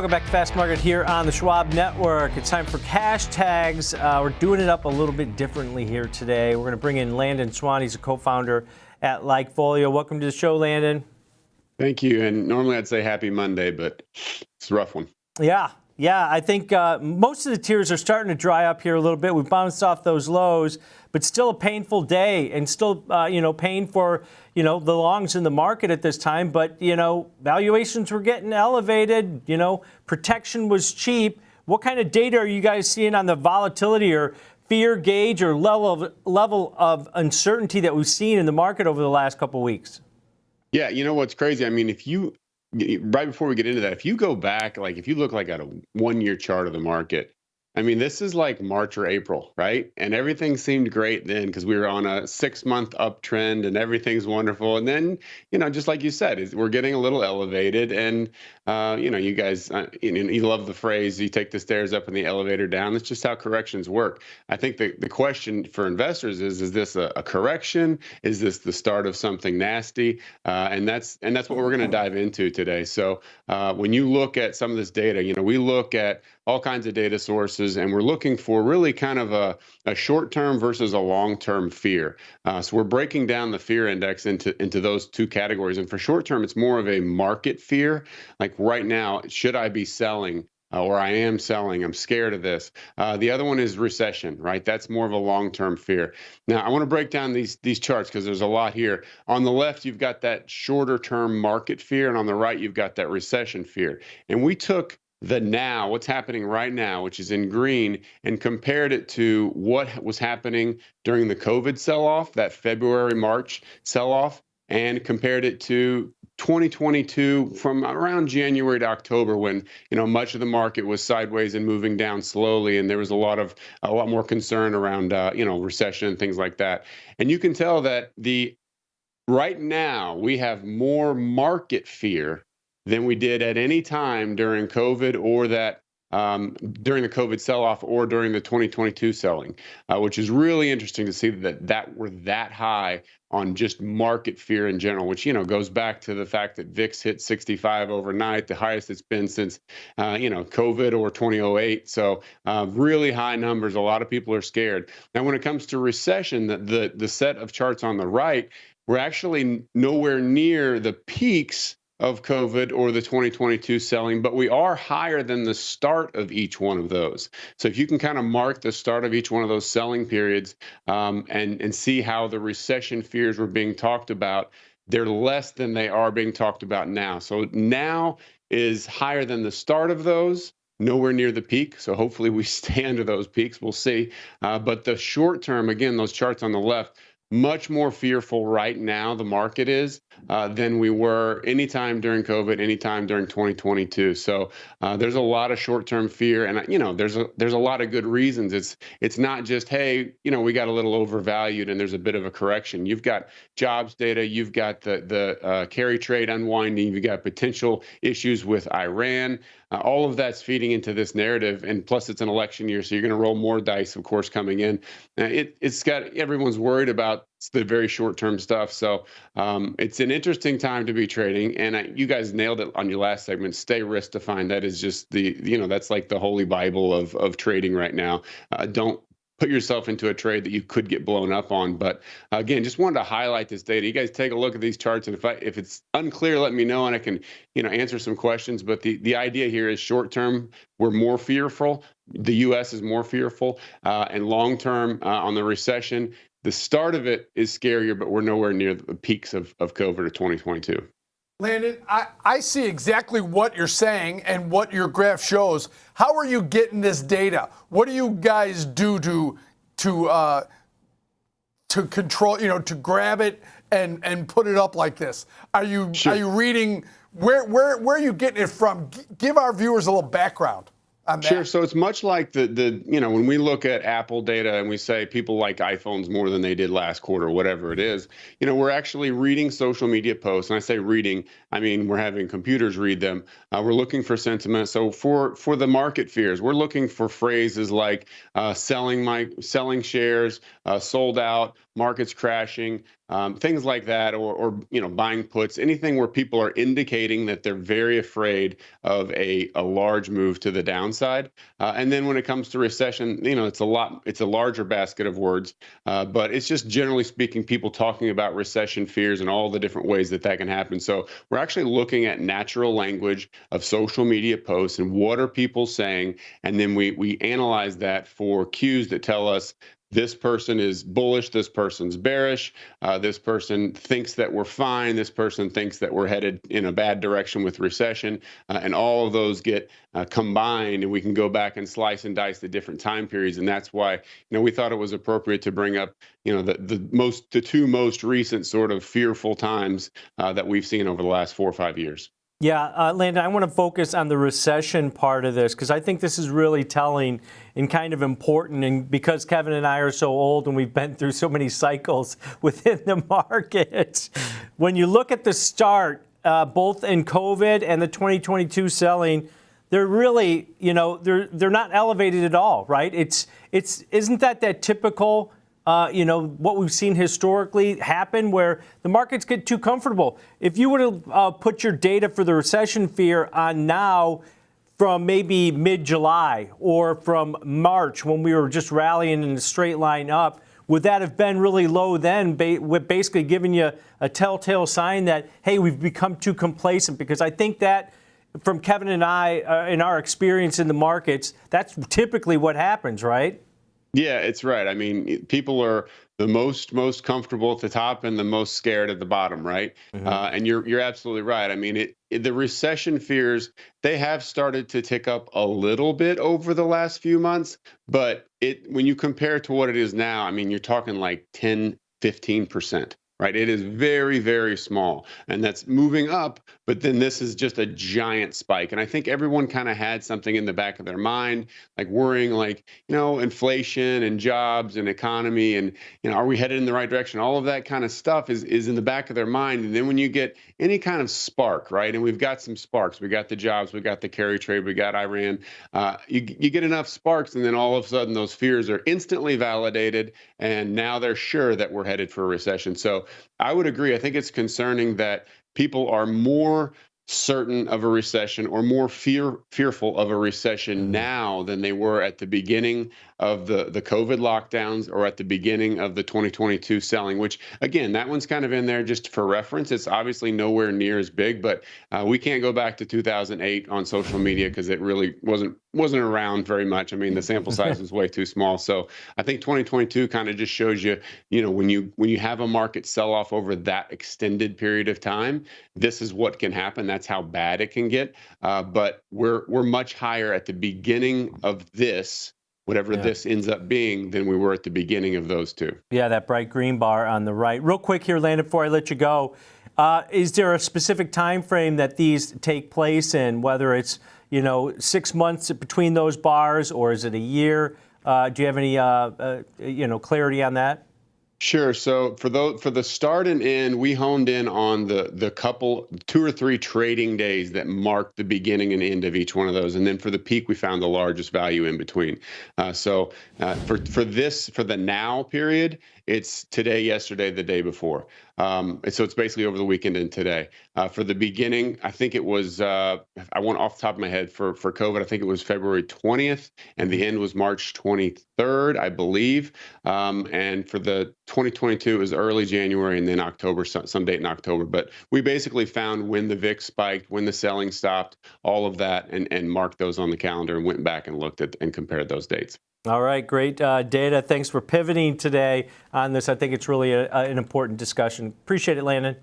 Welcome back to Fast Market here on the Schwab Network. It's time for cash tags. We're doing it up a little bit differently here today. We're going to bring in Landon Swan. He's a co-founder at Likefolio. Welcome to the show, Landon. Thank you. And normally I'd say happy Monday, but it's a rough one. Yeah. I think most of the tiers are starting to dry up here a little bit. We've bounced off those lows, but still a painful day and still, paying for, the longs in the market at this time. But, valuations were getting elevated. Protection was cheap. What kind of data are you guys seeing on the volatility or fear gauge or level of uncertainty that we've seen in the market over the last couple of weeks? Yeah, you know what's crazy? I mean, right before we get into that, if you go back, if you look at a 1-year chart of the market, I mean, this is like March or April, right? And everything seemed great then because we were on a 6-month uptrend and everything's wonderful. And then, just like you said, we're getting a little elevated. And, you guys, you love the phrase, you take the stairs up and the elevator down. That's just how corrections work. I think the question for investors is this a correction? Is this the start of something nasty? And that's what we're going to dive into today. So when you look at some of this data, we look at all kinds of data sources, and we're looking for really kind of a short-term versus a long-term fear. So we're breaking down the fear index into those two categories. And for short-term, it's more of a market fear. Like right now, should I be selling? Or I am selling, I'm scared of this. The other one is recession, right? That's more of a long-term fear. Now, I want to break down these charts because there's a lot here. On the left, you've got that shorter-term market fear, and on the right, you've got that recession fear. And we took what's happening right now, which is in green, and compared it to what was happening during the COVID sell-off, that February, March sell-off, and compared it to 2022 from around January to October when, much of the market was sideways and moving down slowly. And there was a lot more concern around, recession and things like that. And you can tell that right now we have more market fear than we did at any time during COVID or during the COVID sell-off or during the 2022 selling, which is really interesting to see that we're that high on just market fear in general, which, goes back to the fact that VIX hit 65 overnight, the highest it's been since, COVID or 2008. So really high numbers. A lot of people are scared. Now, when it comes to recession, the set of charts on the right, we're actually nowhere near the peaks of COVID or the 2022 selling, but we are higher than the start of each one of those. So if you can kind of mark the start of each one of those selling periods and see how the recession fears were being talked about, they're less than they are being talked about now. So now is higher than the start of those, nowhere near the peak. So hopefully we stay under those peaks. We'll see. But the short term, again, those charts on the left, much more fearful right now, the market is, than we were anytime during COVID, anytime during 2022. So there's a lot of short-term fear, and there's a lot of good reasons. It's not just, hey, we got a little overvalued and there's a bit of a correction. You've got jobs data, you've got the carry trade unwinding, you've got potential issues with Iran. All of that's feeding into this narrative, and plus it's an election year, so you're going to roll more dice, of course, coming in. It's got everyone's worried about the very short-term stuff. So it's an interesting time to be trading, and you guys nailed it on your last segment. Stay risk defined. That is just that's like the holy Bible of trading right now. Don't put yourself into a trade that you could get blown up on. But again, just wanted to highlight this data. You guys take a look at these charts, and if it's unclear, let me know, and I can answer some questions. But the idea here is short term, we're more fearful. The U.S. is more fearful, and long term on the recession, the start of it is scarier, but we're nowhere near the peaks of COVID of 2022. Landon, I see exactly what you're saying and what your graph shows. How are you getting this data? What do you guys do to control, to grab it and put it up like this? Are you reading? Where are you getting it from? Give our viewers a little background on that. Sure. So it's much like when we look at Apple data and we say people like iPhones more than they did last quarter, whatever it is, we're actually reading social media posts. And I say reading, I mean, we're having computers read them. We're looking for sentiment. So for the market fears, we're looking for phrases like selling shares, sold out, markets crashing, things like that, or buying puts, anything where people are indicating that they're very afraid of a large move to the downside. And then when it comes to recession, it's a larger basket of words, but it's just generally speaking, people talking about recession fears and all the different ways that can happen. So we're actually looking at natural language of social media posts and what are people saying, and then we analyze that for cues that tell us this person is bullish, this person's bearish, this person thinks that we're fine, this person thinks that we're headed in a bad direction with recession, and all of those get combined, and we can go back and slice and dice the different time periods. And that's why we thought it was appropriate to bring up the two most recent sort of fearful times that we've seen over the last 4 or 5 years. Yeah, Landon, I want to focus on the recession part of this because I think this is really telling and kind of important. And because Kevin and I are so old and we've been through so many cycles within the markets, when you look at the start, both in COVID and the 2022 selling, they're really, they're not elevated at all, right? Isn't that typical? What we've seen historically happen where the markets get too comfortable. If you were to put your data for the recession fear on now from maybe mid-July or from March when we were just rallying in a straight line up, would that have been really low then, basically giving you a telltale sign that, hey, we've become too complacent? Because I think that from Kevin and I, in our experience in the markets, that's typically what happens, right? Yeah, it's right. I mean, people are the most comfortable at the top and the most scared at the bottom, right? Mm-hmm. And you're absolutely right. I mean, the recession fears, they have started to tick up a little bit over the last few months, but when you compare to what it is now, I mean, you're talking like 10, 15%. Right. It is very, very small, and that's moving up. But then this is just a giant spike. And I think everyone kind of had something in the back of their mind, like worrying, like, inflation and jobs and economy and, are we headed in the right direction? All of that kind of stuff is in the back of their mind. And then when you get any kind of spark, right, and we've got some sparks, we got the jobs, we got the carry trade, we got Iran, you get enough sparks, and then all of a sudden those fears are instantly validated. And now they're sure that we're headed for a recession. So I would agree. I think it's concerning that people are more certain of a recession or more fearful of a recession now than they were at the beginning of the COVID lockdowns or at the beginning of the 2022 selling, which, again, that one's kind of in there just for reference. It's obviously nowhere near as big, but we can't go back to 2008 on social media because it really wasn't around very much. I mean, the sample size was way too small. So I think 2022 kind of just shows you, when you have a market sell off over that extended period of time, this is what can happen. That's how bad it can get. But we're much higher at the beginning of this, whatever this ends up being, than we were at the beginning of those two. Yeah, that bright green bar on the right. Real quick here, Landon, before I let you go, is there a specific time frame that these take place in, whether it's 6 months between those bars or is it a year? Do you have any clarity on that? Sure. So for the start and end, we honed in on the couple 2 or 3 trading days that mark the beginning and end of each one of those, and then for the peak, we found the largest value in between. For the now period, it's today, yesterday, the day before. So it's basically over the weekend and today. For the beginning, I think it was, I went off the top of my head for COVID, I think it was February 20th, and the end was March 23rd, I believe. And for the 2022, it was early January and then October, some date in October. But we basically found when the VIX spiked, when the selling stopped, all of that, and marked those on the calendar and went back and looked at and compared those dates. All right, great data. Thanks for pivoting today on this. I think it's really an important discussion. Appreciate it, Landon.